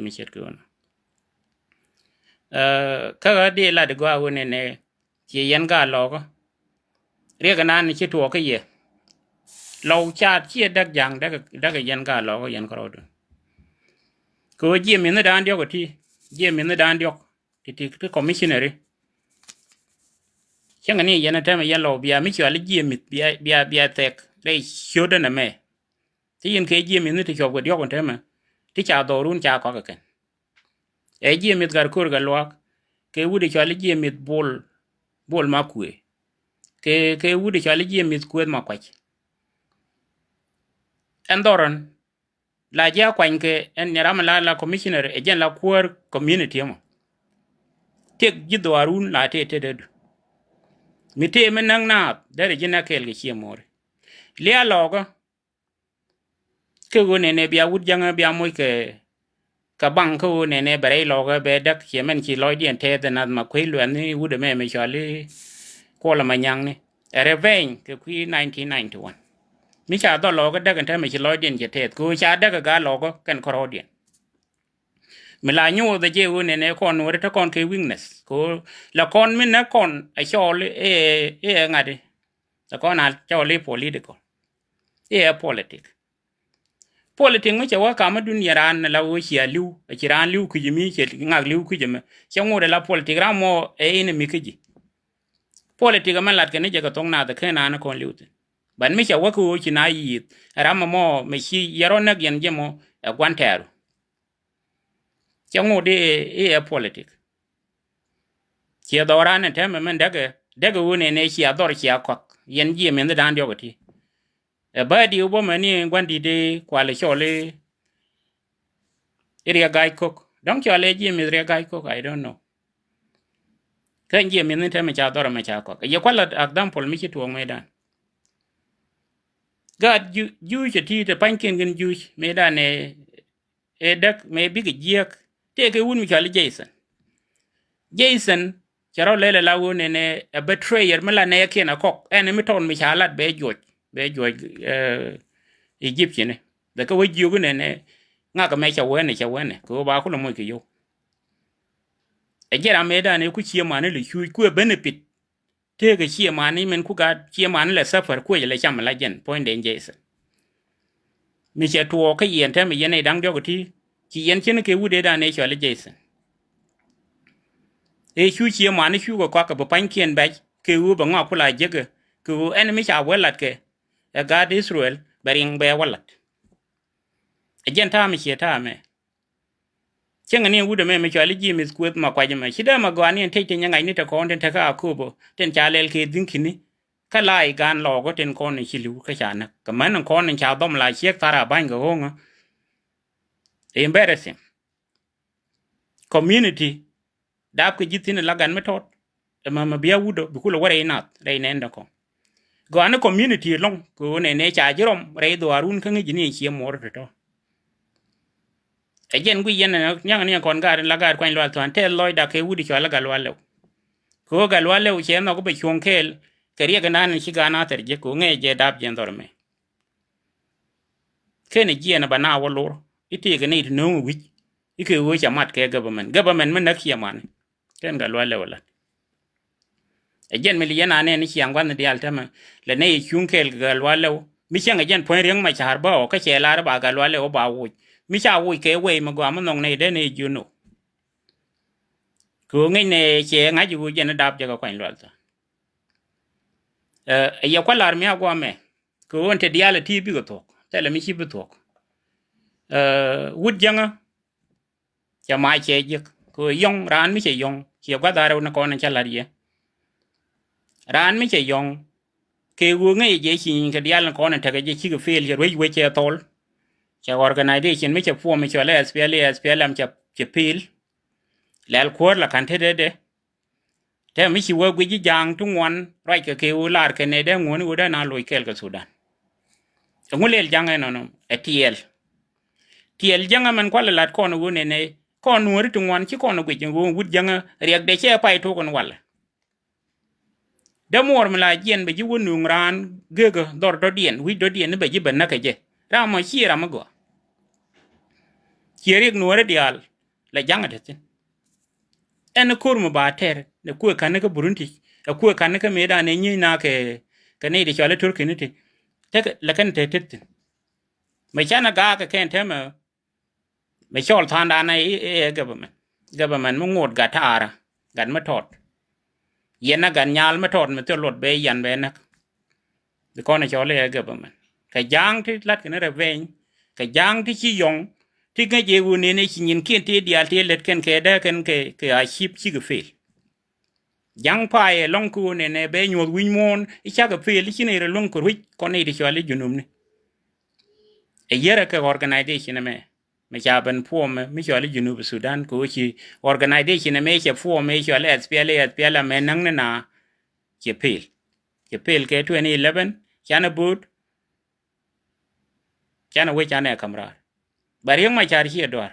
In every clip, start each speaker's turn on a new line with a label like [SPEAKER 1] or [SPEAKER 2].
[SPEAKER 1] mi chet ko ka de la de gwa wone ne che yan ga lo ko re ga nan chi to ka ye lo cha chi dak jang dak yan ga lo ko yan ko do ko ji mi ne dan dio ko ti ji mi ne dan dio ti commissioner chang ni yan ta me yan lo bia mi chwa le ji mi bia tek le shoda na me ti yin ke ji mi ne ti chwa ko dio ko ta me ti cha do run cha ko ka ken e ji mi gar kur ga lo ke wudi chwa le ji mi bol ma kwe ke wudi chwa le ji mi kwe ma kwach endoron la ja kwan ke en nyarama la commissioner e jen la kwar community mo tek jido arun la te dedu mi te men nang na dare jina kel ge chiemore lia logo ke go ne bia wud janga bia moy ke ka bang ko ne bare logo be dak chemen chi loy dien te de na ma kwe lwen ni wud me chali ko la manyang ni reven ke kwi 1991 mi cha do logo dak ente me chi loy dien je te ko cha dak ga logo kan koro dien mi la nyu de je wo ne kon wo ta kon ke weakness ko la kon min na kon a chol ngade la kon al chol political politics mi che wa ka ma dunia ran la wo chia liu a chiran liu ku jimi che ngak liu ku jimi che ngode la politics ra mo ne mi kiji politics ma lat ke ne je ka tong na de ke na kon liu ban mi che wa ku chi na yi ra mo me chi yaro na gen je mo gwanteru chango de politics chia doran ne tem men daga wone ne chia dor chia kwak yen ji men dan dio gati ba di ubo mani gwandi de kwale chole area guy cook don chole ji mi area guy cook I don't know kan ji men tem cha dor ma cha kwak ye kwala example mi chi tuong medan god you ti te panken gen ju medan ne dak me big jiek te ke wun mi chale Jason charo lele la wone ne a betrayer mala ne ke na kok en mi ton mi chalat be joj Egyptian de ko wiju ne nga ka me chawene ko ba ko mo ke yo e jera meda ne ku chie mane le chu ku benefit te ke chie mane men ku ga chie mane le safar ku le cham la jen point den Jason mi che tuo ka yen te mi yen dang jo ti chi yen chen ke wude da ne chole Jason chu chi mane chu ko ka ba pan kien ba ke u ba nga kula jege ku enemy cha welat ke a god Israel baring be walat ejen ta mi cheta me chenga ni wude me chali ji mis kwet ma kwaje ma shida ma gwani te te nyanga ni te kon te ka akubo ten chalel ke dinkini kalai gan logo ten kon ni chilu ka chana ka man kon ni cha dom la chek tara ban go honga embarrassing community dab ke jitin la gan metot ma biya wudo bikulo wore inat re nenda ko go an community long ko ne cha jirom re do arun kan ji ni chi mor to ejen gu yen nyang ni kon gar la gar kwan lo tan tel loy da ke wudi cho la gal walo ko gal walo che no ko be chon kel ke rie ga nan chi ga na ter je ko nge je dab jen dorme ke ne ji na bana wo lor iti ga ni no wi ike wo cha mat ke government men na kia man ken gal walo wala ejen mi yana ne ni chiang wan di altama le ne chun kel gal walo mi chiang ejen point riang ma char ba o ka che la ba gal walo ba wo mi cha wo ke we ma gwa ma nong ne de ne juno ko ngai ne che nga ju je na dab je ka kwan lo ta ya kwa lar mi agwa me ko wonte diala ti bi go to tele mi chi bi to wud janga ya mai che je ko yong ran mi che yong che gwa da ro na ko na cha la ye ran mi che yong ke wo ngai je chi ka diala ko na ta ga je chi go fel je we che tol cha organization mi che fu mi che la SPLM che pil lel kwor la kan te de te mi chi wo gwi jang tu ngwan rai ke u lar ke ne de ngon u da na loi kel ka Sudan ngulel jang no tiel jang man kwala lat ko no ne ko nuori tu ngwan chi ko no gwi ngo wud jang riek de che pai to kon wala de mor mla jen be ji wonu ngran gege dor do dien wi do dien be ji ben na ke je ra mo chi ra mo go riêng nuôi dial là giang ở đây en ko mo ba ter ne ko kan ka Burundi ko kan ka me da ne ni na ke này de chale Turki ni ti te la kan te te me chana ga ka ken tema me chol than da na government mo ngot ga tara gan ma tot yena gan nyal ma tot me to lot be yan be na de ko na chole government ka jang ti lat ke ne reven ka jang ti chi yong ti ga je wu ne chi nyin ken ti dial ti let ken ke da ken ke a ship chi ga fel jang pa e long ku ne be nyol win mon I cha ga fel chi ne re long ku wi ko ne di chole junum ne e yera ka organization me cha ban po me chole junub Sudan ko chi organization me che po me chole SPLA me nang na che pel ke 2011 chana boot chana we chana kamra bari yang ma char chi dor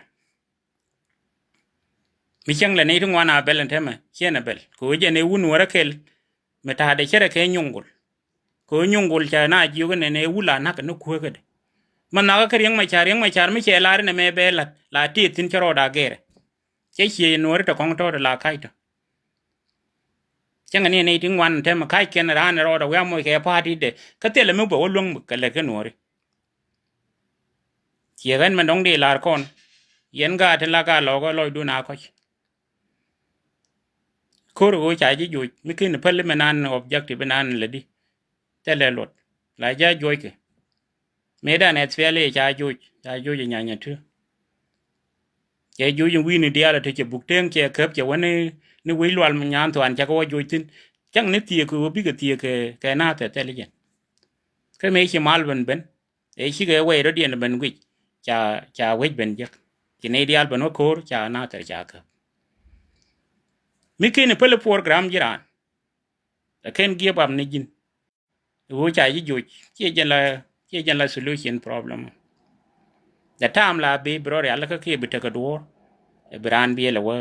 [SPEAKER 1] mi chang la ne tu ngwana belen tema chena bel ko je ne wun wara kel me ta de chere ke nyungul cha na ji ko ne wula na ka no ko ga man na ka yang ma char mi che la ne me bela la ti tin chro da gere che chi no re ta kong to la kai to chang ne tu ngwan tema kai ken ra ne ro da wa mo ke pa ti de ka te le me bo long ka le ke no re chi gan man dong de la kon yen ga te la ga lo go lo du na ko ko ro cha ji ju mi kin pel me nan objective nan le di te le lot la ja joy ke me da net fele cha ju nya nya tu ke ju wi ni dia la te che buk teng che kep che woni ni wi lwal nyan to an cha ko ju tin chang ne tie ko bi ke tie ke na te le jen ke me chi mal ben e chi ke we ro dien ben wi cha we ben je ki ne dia ben ko cha na te cha ka mi kin pel program jiran ken give up ni jin wo cha ji ju che jen la solution problem the time la be bro ya la ka ke bi te ka do e bran bi la wa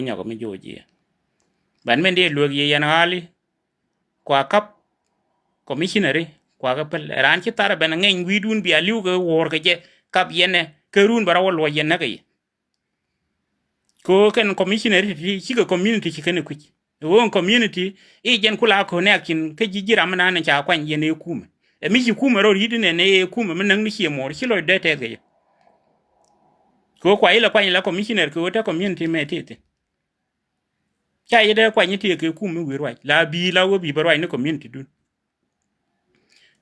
[SPEAKER 1] nya ko mi ju ji ban men de lu ye yan hali kwa kap commissioner kwa ka pel ran chi tar ben ngen wi dun bi aliu ga wor ka je kap yene ke run bara wo yen na ga ko ken commissioner ti ga community chi ken ku won community e jen kula ko ne akin ke jijira mana na cha kwan yene kuma e mi chi kuma ro yidi ne kuma men nang ni chi mo chi lo de te ga ko kwa ile kwan la commissioner ko ta community me tete cha yede kwa ni te ke kuma wi roi la bi la wo bi roi ne community dun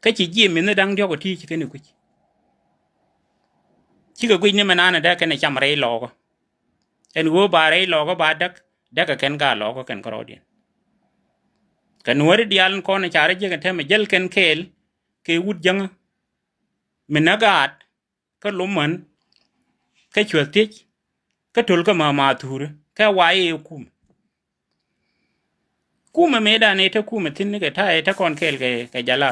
[SPEAKER 1] ka chi ji mi ne dang dio ko ti chi ken ku chi ga gwi ne mana na da ken cham re lo ko en wo ba re lo ko ba dak ka ken ga lo ko ken ko din kan wori dial ko na chare je ka teme jel ken kel ke wut jang minagat ka luman ka chwetich ka tul ka ma tur ka waye kuma me da ne ta kuma tin ne ka ta kon kel ke jala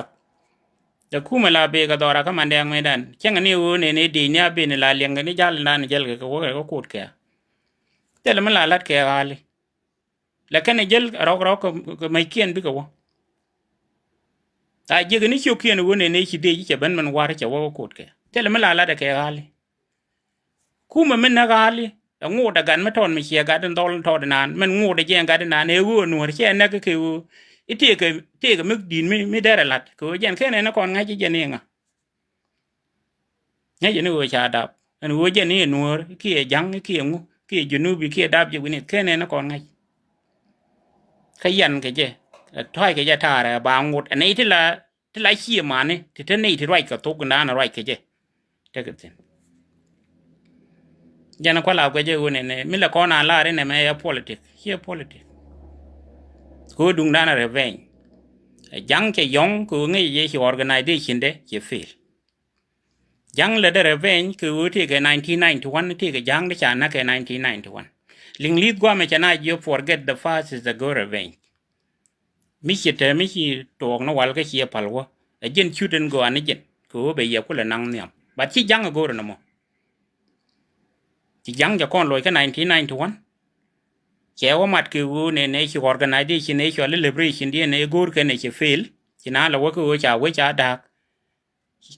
[SPEAKER 1] da kuma la be ga dora ka mande ang medan kenga ni wo ne di nya be ne la lenga ni jal na ne jel ka ko kut ke tele ma la lat ke hali la kan jel rok mai kien bi ka wo ta je ni chu kien wo ne chi de chi ban man war cha wo kut ke tele ma la lat ke hali kuma men na hali ngo da gan ma ton mi che ga den dol to da nan men ngo da je ga da nan e wo no che na ke wo ite ke mi din mi dere lat ko jen ke ne na kon nga ji je ne nga nya je ne wo cha da en wo je ne nuor ki e jang ki e ngu ki junu bi ki dab je ni ke ne na kon nga ka yan ke je thoi ke ja ta ra ba ngut nei ti la chi ma ne ti nei ti roi ka to ku na roi ke je te ke tin jana kwa la ko je wo ne mi la ko na la re ne me ya politics here politics ko dung dana revenge jang ke yong ko ngi ye hi organization de ke fail jang le de revenge ko ti ke 1991 ti ke jang de chana ke 1991 ling lead gwa me chana you forget the past is the go revenge mi chete mi chi to no wal ke chi palwa a jen chuden go an jen ko be ye ko le nang niam ba chi jang go no mo chi jang ja kon loy ke 1991 chewa mat ke wo ne chi organization ne cho liberation die ne gor ke ne chi fail china la wo ko cha da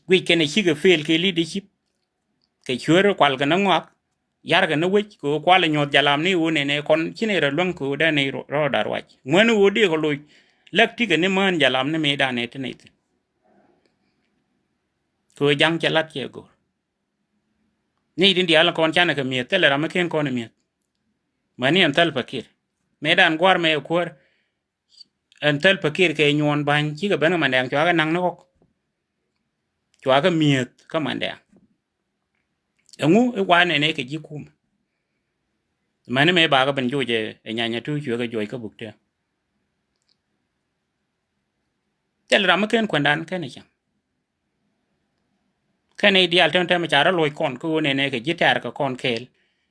[SPEAKER 1] wi ke ne chi ke fail ke leadership ke churo kwal ga ngwa yar ga no wich ko kwala nyot jalam ni u ne kon chine ro lon ko da ne ro dar wach ngwen u di ko loy lek ti ga ne man jalam ne me da ne te ne ko jang chalat che go ni din dia la kon chana ka mi te le ram ken kon mi mani an tal pakir me dan gwar me kwor an tal pakir ke nyon ban chi ga ben man dang chwa ga nang no chwa ga mi ka man dang ngu e wa ne ke ji kum mane me ba ga ben jo je e nya tu chwa ga joy ka buk te tel ram ken kon dan ken cha ken e dial ton tem cha ra loy kon ko ne ke ji tar ka kon kel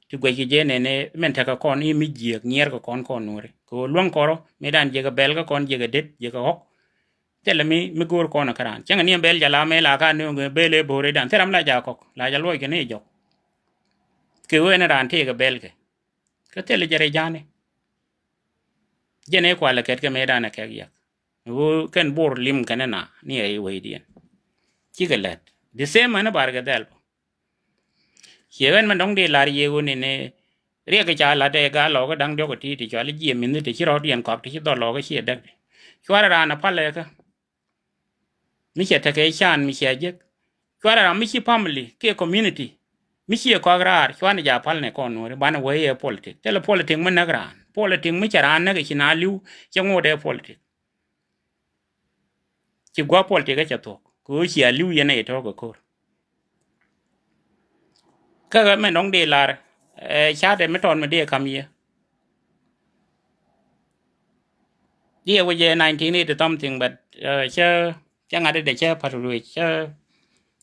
[SPEAKER 1] tu gwe ji je ne men ta ka kon i mi ji nyer ka kon nore ko lon koro me dan je ga bel ka kon je ga det je ga hok tel mi gor kon karan changa ni bel jala me la ka no bele bore dan teram la ja kok la ja loy ke ne jo ke we ne ran te ga bel ke ka tel jare jane jene kwa la ket ke me dan ke ya wo ken bor lim kana na ni ai we dien chi ga let the same man bar ga dal yewen man dong de lar ye wo ne ria ga cha la de ga lo ga dang do ko ti ti cha li ji min ti chi ro dien kok ti do lo ga chi dak chwa ra na pa le ka mi che ta ke chan mi che je chwa ra mi chi family ke community mi chi ko agrar chwa ne ja pal ne kon no ba na we ye politic tele politic man na gran politic mi cha ran na ke na liu che ngo de politic chi gwa politic ga cha to ko chi a liu ye ne to ko ka men dong de lar cha de me ton me de kam ye dia we je 1980 something but cha ngade de cha paru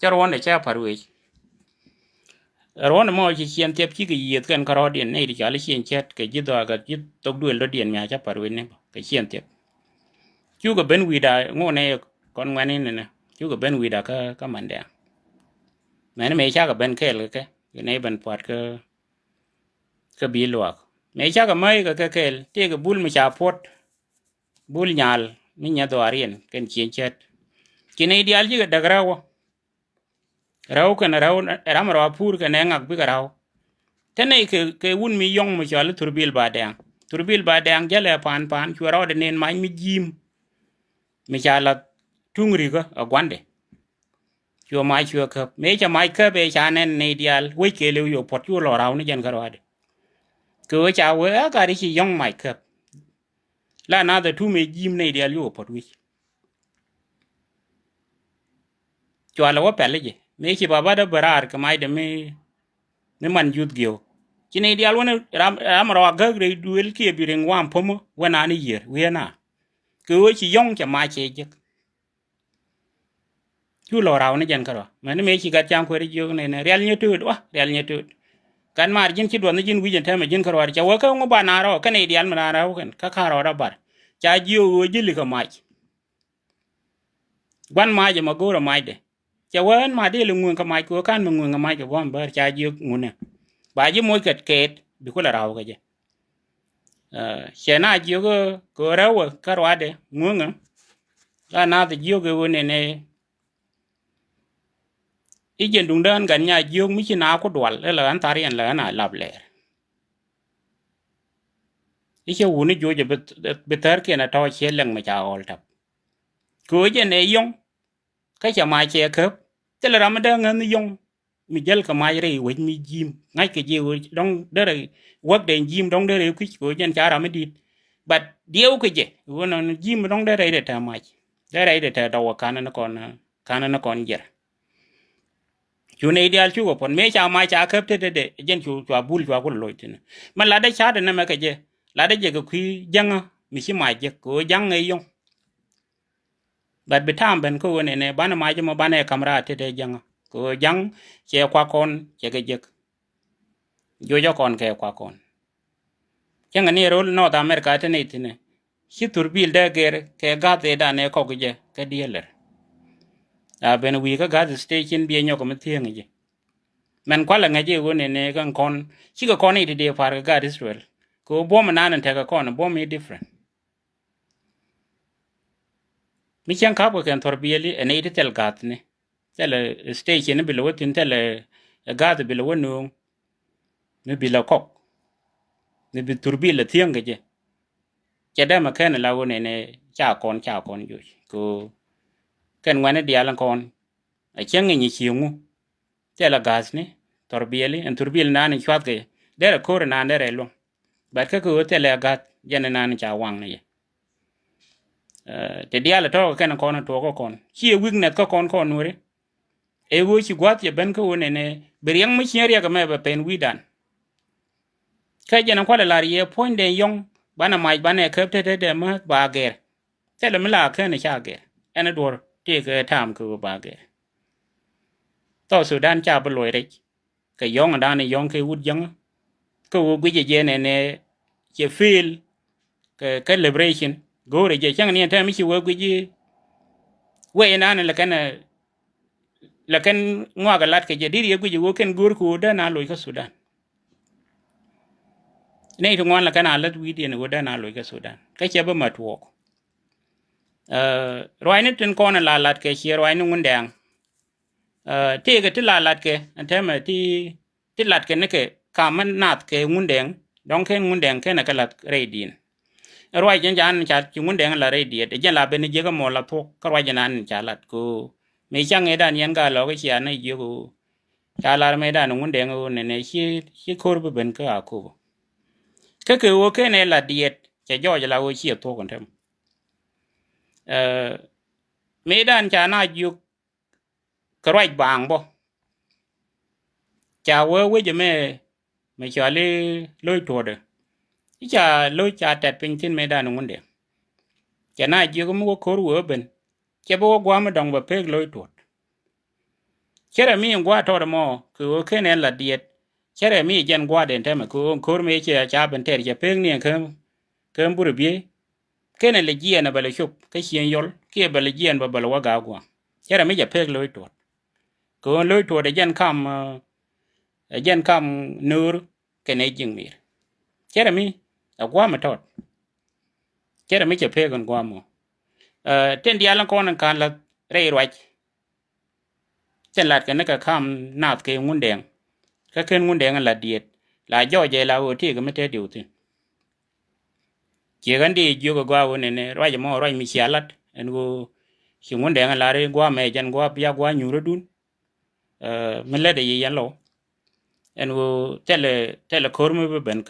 [SPEAKER 1] cha ron de cha paru ron mo chi chen tep chi ge yet kan karo den ne di cha le chen chet ke ji do ga ji tok duel lo den nya cha paru ne ke chen tep chu ga ben wi da ngo ne kon ngani ne chu ga ben wi da ka man de me cha ga ben ke le ke ne ben pat ka bi luak me cha ga mai ga ke te ga bul mi cha pot bul nyal mi nya do arien ken chen chet kine ideal ji ga dagrawo raw kan raw ram raw pur kan ngak bi raw tene ke wun mi yong mi chal turbil ba dang jale pan chu raw de nen mai mi jim mi chala tungri ga agwande chu mai chu ka me cha mai ka be cha nen ne ideal we ke le yo pot chu lo raw ni jan karwade ko cha we ka ri chi yong mai ka la na de tu me jim ne ideal yo pot wi chu ala wa pele je me chi baba da barar ka mai de me man yut gyo kine ideal wona ram raw ga gre duel ke bi ring wam pomo wana ni yer we na ko chi yong cha ma che je chu lo raw ni jan karo man me chi ga cham ko ri yo ne real nyetu wa real nyetu kan mar jin chi do ni jin wi jan ta me jin karo cha wa ka ngo ba na ro ka ne ideal ma na ro kan ka ro ra bar cha jiyo wo jili ka ma gwan ma je ma goro ma de cha wan ma de lu ngun ka ma ko kan ngun ka ma ke bon bar cha jiyo ngune ba ji mo ket bi ko la raw ga je che na jiyo ko raw ka ro de ngun la na de jiyo ge wo ne i jen dung dan gan nya jiyo mi chi na ko dwal la an tari an la na lab le i che wu ni jo je betar ke na to che leng ma cha ol tap ko je ne yong ka cha ma che khep te la ram da ngan yong mi jel ka ma re we mi jim ngai ke je dong de re wak de jim dong de re ku ko jen cha ram di but dio ke je wo no jim dong de re de ta ma de re de ta do kana na kon jer chu ne ideal chu ko pon me cha ma cha khep te de jen chu chwa bul chwa ko loy tin man la da cha de na ma ke je la da je ko khi jang mi chi ma je ko jang ngai yong but betam ben ko ne bana ma je mo bana kamera te jang ko jang che kwa kon che ge je jo kon ke kwa kon changa ni rol North America te ne tine hi turbil de ger ke ga te da ne ko ge ke dieler a ben wi ka ga station bi nyo ko mtieng je men kwa la ngaje wo ne kan kon chi ko kon ni de far ga Israel ko bo ma nan te ka kon bo mi different mi chen ka ko kan torbili ene ite tel gat ne tel station bi lo tin tel gat bi lo no mi bi la kok mi bi turbi la thiang ge che da ma ken la wo ne cha kon ju ko ken wane dia lan kon a chen ni chiungu te la gas ni torbieli en turbil na ni chwat ge de ko na ne re lo ba ka ko te la gat jen na ni cha wang ne te dia la to ken kon to ko kon chi weakness ko kon nure e wo chi gwat ye ben ko ne beriang mi chen ria ga me ba pen widan ka jen ko la ye point de yong bana mai bana ke te ma ba ge te la mi la ke ne cha ge ene dor te ke tam ko ba ge to Sudan cha ba loy rek ke yong da ne yong ke wud jang ko wo gwe je ne che feel ke liberation go re je chang ne ta mi chi wo gwe we na ne la kan ngwa ga lat ke je dir ye gwe wo ken gur ku da na loy ka Sudan ne to ngwan la kan alat wi de ne wo da na loy ka Sudan ka che ba ma tuok roi ne tin ko na la lat ke che roi ne ngun dang te ke ti la lat ke an ta ma ti lat ke ne ke ka man nat ke ngun dang dong ken ngun dang ke na ka lat re din roi jen jan cha chi ngun dang la re di de jen la be ne je ga mo la thok ka roi jan an cha lat ko me chang e dan yan ga lo ke chia ne je ko cha la me dan ngun dang ne chi kor be ben ka ko ke wo ke ne la diet che jo ja la wo chi to kon tem me dan cha na ju ka roi bang bo cha wo je me cha le loi to de cha loi cha tet pin tin me dan ngun de cha na ju ko mo kor wo ben che bo gwa ma dong ba pek loi to chere mi gwa to mo ku ke ne la diet chere mi jen gwa den tem ku kor me che cha ben ter che pek ni ke bur bi ke ne le ji na ba le chup ke chien yol ke ba le ji ba wa ga gwa chere mi je pek loi to ku loi to de jen kam nur ke ne jing mir chere mi gwa ma tot chere mi che pek gon gwa mo ten dia lan kon kan la re roi chen lat ke ne ka kam nat ke ngun deng ka ken ngun deng la diet la jo je la o ti ke me te diu tin che gan di ju go gwa ne roi mo roi mi chalat en go chi ngun deng la re gwa me jan gwa ya gwa nyu ro dun me le de yan lo en go tele kor me ben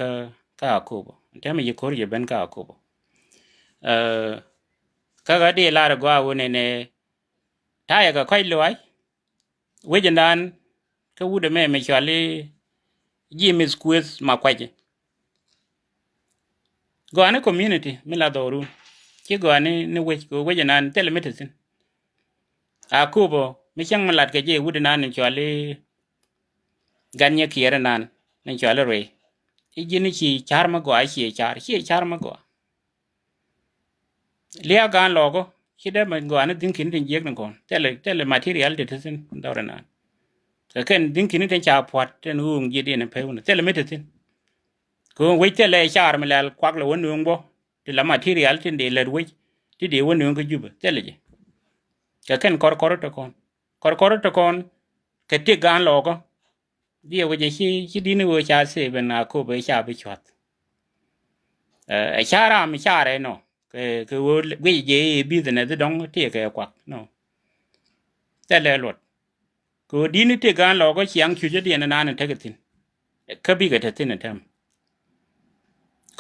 [SPEAKER 1] ka ko bo te me ye kor ye ben ka ko bo ka ga di la gwa ne ta ya ga kai lo ai we jan dan ka wude me chali ji mi squeeze ma kwaje go ane community mi la doru ki go ane ne we jan tele medicine a kubo mi chang lat ke je wude nan chali ganye kiere nan ne chali re ijini chi char ma go a chi char ma go lia gan logo kide ma go ane din kin din jeg kon tele material de tin dore nan ka ken din kin tin cha pot ten ung je de ne pe un tele medicine ko we tele char ma lal kwak lo won bo ti la material tin de le we ti de won ko juba tele je ka ken kor to kon ke ti gan logo dia we je chi dini wo cha se ben na ko be cha be chwat chara mi chare no ke wo we je business de dong ti ke kwa no tele lot ko dini ti gan logo chiang chu je de na na te ke tin ka bi ke te tin tem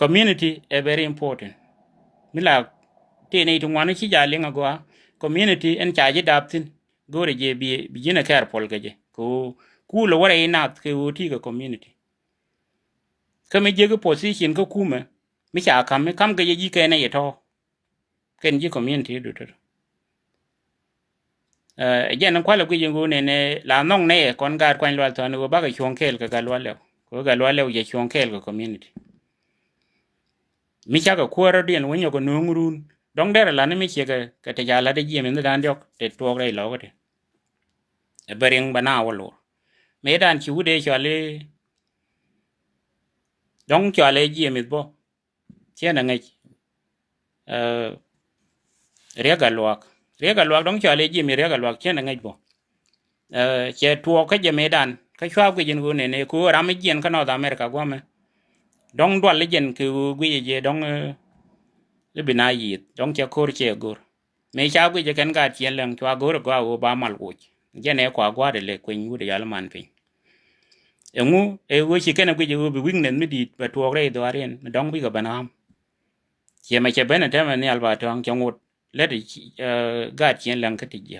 [SPEAKER 1] community is very important mila ti nei tu ngwan chi ja lenga go community en cha je dap tin gore je bi jina kar pol ke je ko ku lo wara ina ke wo ti ga community kame je ko position ko kuma mi cha kam ke ji ke ne to ken ji community du to je nan kwala ku je ngo ne la nong ne kon gar kwan lwa to ne go ba ga chon kel ka galwa le ko galwa le je chon kel ko community mi cha ga kwara den wonyo ko nungurun dong der la ne mi che ka te ja la de je men dan jok te to re lo ko te bering bana wolo me dan chi ude chale dong chale ji mi bo che na ngai rega luak dong chale ji mi rega luak che na ngai bo che tuo ka je me dan ka chwa ku jin go ne ku ram jien ka North America go me dong dwal le jen ku gu je dong le bina yi dong che kor che gor me cha gu je kan ga chien lang chwa gor go ba mal go je ne kwa gwa de le kuin gu de yal man pin engu e wo chi ken gu je bi wing nen mi di ba tuo re do arien dong bi ga banam che ma che ben ta ma ne al ba tong chongut le de ga chien lang ka ti je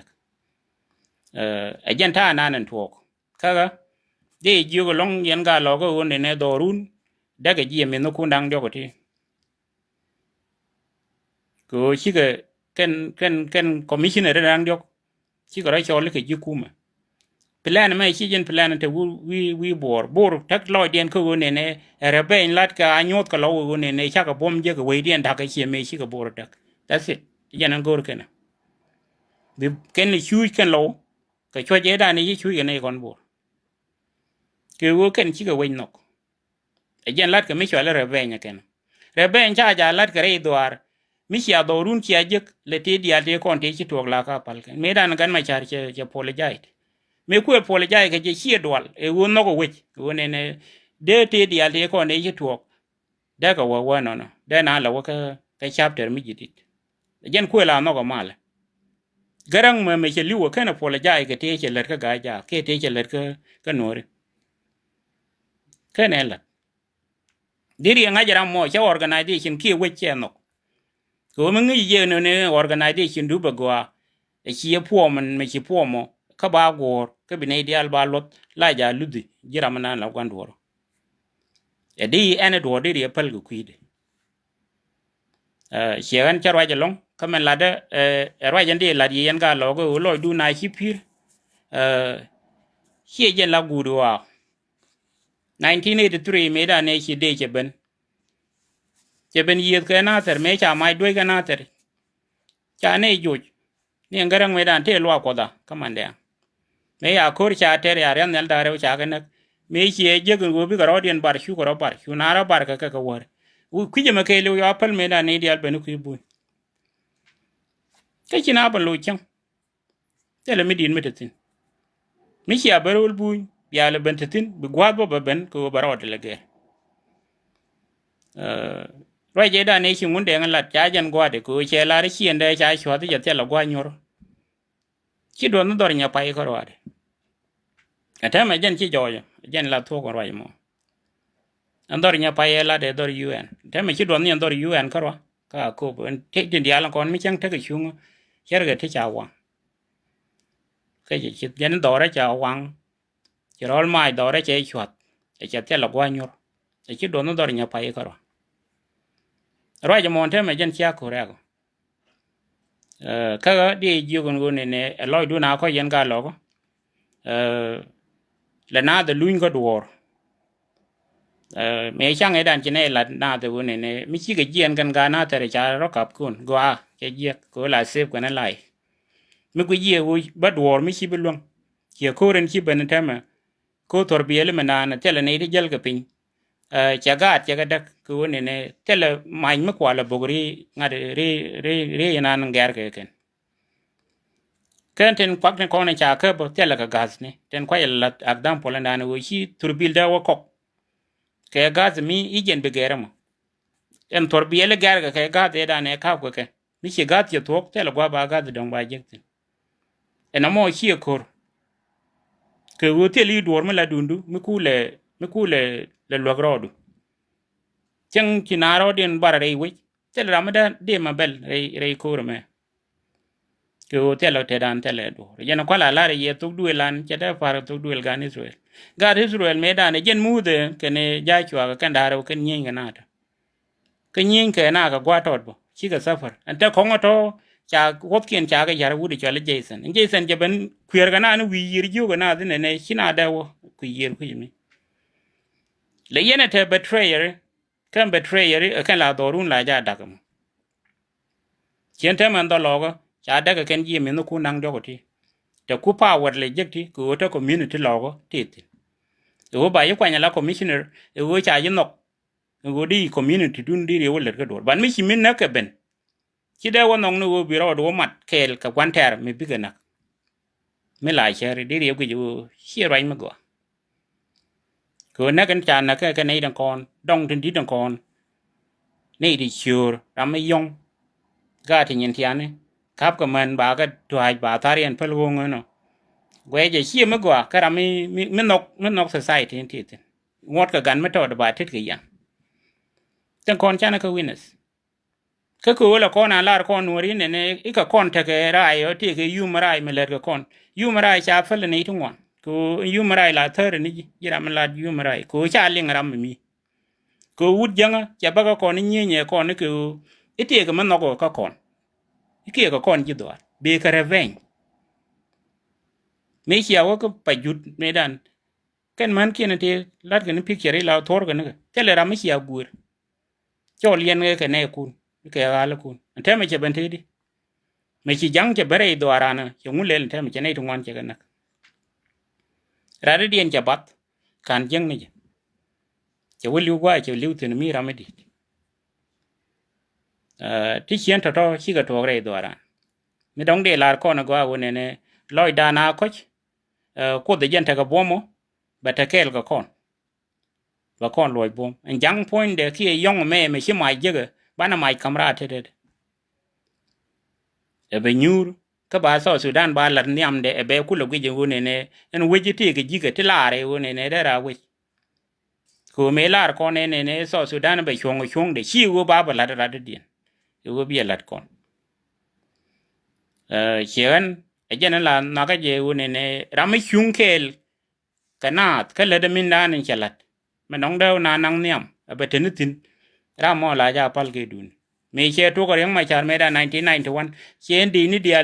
[SPEAKER 1] a jen ta na nan tuo kaga de ju go long yen ga lo go ne do run da ga ji me no kun dang jo ko ti ko chi ga ken commissioner dang jo chi ga ra cho le ke ji kuma plan mai chi jen plan te wi bor tak lo den ko ne re be lat ka anyot ka lo ne cha ka bom je ga we den da ka chi me chi ga bor tak that's it jen gor ken bi ken le chu ken lo ka cho je da ne chu ga ne kon bor ke wo ken chi ga we nok jen lat ka mi cho le re be nya ken re be cha ja lat ka re doar mi chi adorun chi ajek le te dia te kon te chi tok la ka pal ken me dan gan ma char che apologize me ku apologize ke chi dwal e wo no go wich wo ne de te dia te kon te chi tok da ka wa no da na la wa ka chapter mi jidit jen ku la no go mal garang me che liwo ken apologize ke te che ler ka ga ja ke te che ler ka nori ken la diri nga jara mo che organization ki we che no ko mun ngi je no ne organization du bagwa e chi po man me chi po mo ka ba gor ka bi ne dial ba lot la ja ludi jira mana la gwandoro e di ene do diri pal gu kuide chegan charwa jalong ka men la de rwa jandi la di yan ga lo go lo du na chi pir chi je la gudu wa 1983 me da ne chi de che ben yet ka na ter me cha mai doi ka na ter cha ne juj ni ngarang me dan te lo ko da kamande me ya kor cha ter ya ren nel da re cha ka na me chi je go bi ka rodien bar shu ko bar shu na ra bar ka war u ku je me ke lo ya pal me da ne dial ben ku bu ka chi na ba lo chang te le mi din me tin mi chi abarul bu ya le ben tin bi gwa bo ben ko barod le ge rồi giờ đây này chỉ muốn để ngăn lật trái chân qua để cứ che la đấy xiên đây trái xóa thì giờ thế là qua nhor chỉ đồ nó đòi nhà bay có rồi cái thế mà dân chỉ rồi dân là thua còn rồi mà anh đòi nhà bay là để đòi UN thế mà chỉ đồ nó đòi UN có rồi cả cô bên thế trên địa là còn mấy chẳng thế cái chung chết cái thế chào hoàng cái gì chỉ dân đòi đấy chào hoàng chỉ rồi mai đòi đấy chạy xóa để giờ thế là qua nhor chỉ đồ nó đòi nhà bay có rồi rồi giờ monte mà dân chia cổ ra cái đi yêu con này lôi đu nào có dân cả lỗ là na de luin có đuổi mấy sáng ấy đàn trên này là na de con này mấy chiếc cái dân gần cả na thì trả rất cặp con goa cái giặc có là xếp cái này lại mấy cái giặc vui bắt đuổi mấy chiếc bên luôn chỉ có人chiếc bên thế mà có thổi bia lên mà na thế là này đi chơi cái pin jagat dak ku ne tele main ma kwala bogri ngade re nan ngar ke ken ten kwak ne ko ne cha ke bo tele ka gas ne ten kwa yalla agdam polanda ne wo chi turbil da wo kok ke gas mi ijen be gere mo en torbiele gar ke gas da ne ka ko ke mi chi gas ye tok tele gwa ba gas dong ba jektin en mo chi kor ke wo tele dor ma la dundu mi kule le logrodu chang chinaro den barare wi tel ramada de mabel re kurme ko telo te dan tele do yana kwala la re ye tuk duelan cheda far tuk duel gan Israel me dan jen mude kene ja chwa ka ndaro ken nyen ganata ken nyen ke na ka gwa tot bo chi ka safar anta kongo to cha wot kien cha ga yar wudi chale Jason je ben kwer gana no wi yir ju gana ne china dawo ku yir ku yimi le yene te betrayer kan la dorun la ja dakam chente man do logo cha daga ken ji mi no ku nang dogo ti te ku power le jekti ku to community logo ti o ba yi kwanya la commissioner e wo cha yinok wo di community dun di re wo le ga dor ban mi chi min na ke ben chi da wo nong no wo bi ro do mat kel ka kwan ter mi bi ga nak me la chere di re ku ju chi rai ma go cứ nãy cái chán là cái này đằng con đông trên đi đằng con này đi sure làm mấy yong ga thì nhìn thian này khắp cái mình bà cái tuổi bà thari anh phải luôn rồi nó quay về xí mới qua cái làm mấy nóc society thì ngót cái gan mới thôi bà thích cái gì đằng con chán cái winners cái cô là con ăn là con nuôi này này cái con thằng cái rai ở thì cái yum rai mà lấy cái con yum rai chả phải là này thùng ngoan cô yum rai là thơ này gì làm là yum rai cô chả liên làm mi cô út janga chả bắt cái con này nhẹ con này cô ít thì cái mình nó có con cái con gì đó bị cái revenge mấy khi ao cái phải giật mấy đàn cái mình kia này thì lát cái này picture là thor cái này cái là mấy khi ao guр cho liên cái này kun cái ala kun thế mà chỉ bên thế đi mấy khi jang chỉ bere do arana yung lên thế mà chỉ này thùng ngoan chỉ cái này ra đi anh chỉ bắt can jang này chỉ will you qua chỉ lưu từ mi ra mới đi tí chiến thật đó chỉ cái thuộc này đó ra mi đóng để là con nó qua bên này lôi đa na coach cô tự nhiên thay cái bom mà thay cái con và con lôi bom anh jang point để khi young mẹ chỉ mai giờ bạn là mai camera thế đấy bây nhur các bà sao Sudan bà lần niệm để bây cô lúc cái gì này anh quay chỉ cái gì cái là rồi này đó ra quay cô mấy là con này sao Sudan bây chuông để chiu bà là ra điện yêu bây là con chuyện ấy cho nên là nó cái gì này ra mấy chuông cái nát cái là mình đã nên chặt mà nông đâu na năng niệm bây giờ tin ra mà là ra pal cái đun mấy xe tôi có riêng mà chả mấy đã 1991 chuyện đi ni dia